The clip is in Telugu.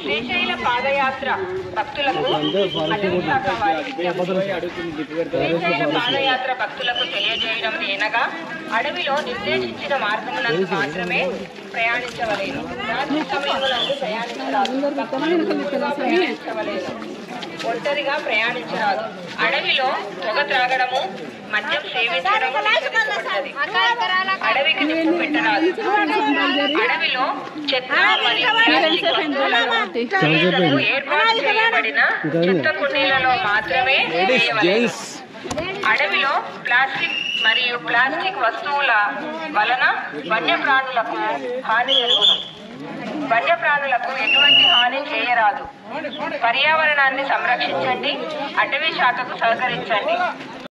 శ్రీశైల పాదయాత్ర భక్తులకు శ్రీశైల పాదయాత్ర భక్తులకు తెలియజేయడం ఏనగా అడవిలో నిర్దేశించిన మార్గమునందు మాత్రమే ప్రయాణించవలేను. రాత్రి సమయంలో ప్రయాణించవలేను. ఒంటరిగా ప్రయాణించరాదు. అడవిలో పొగ త్రాగడము, మద్యం సేవించడము నిషేధించబడినది. అడవికి నిప్పు పెట్టరాదు. అడవిలో చెత్త మరియు ఏర్పాటు చేయబడిన చెత్త కుండీలలో మాత్రమే వేయవలెను. అడవిలో ప్లాస్టిక్ వస్తువుల వలన వన్యప్రాణులకు హాని జరుగును. వన్యప్రాణులకు ఎటువంటి హాని చేయరాదు. పర్యావరణాన్ని సంరక్షించండి. అటవీ శాఖకు సహకరించండి.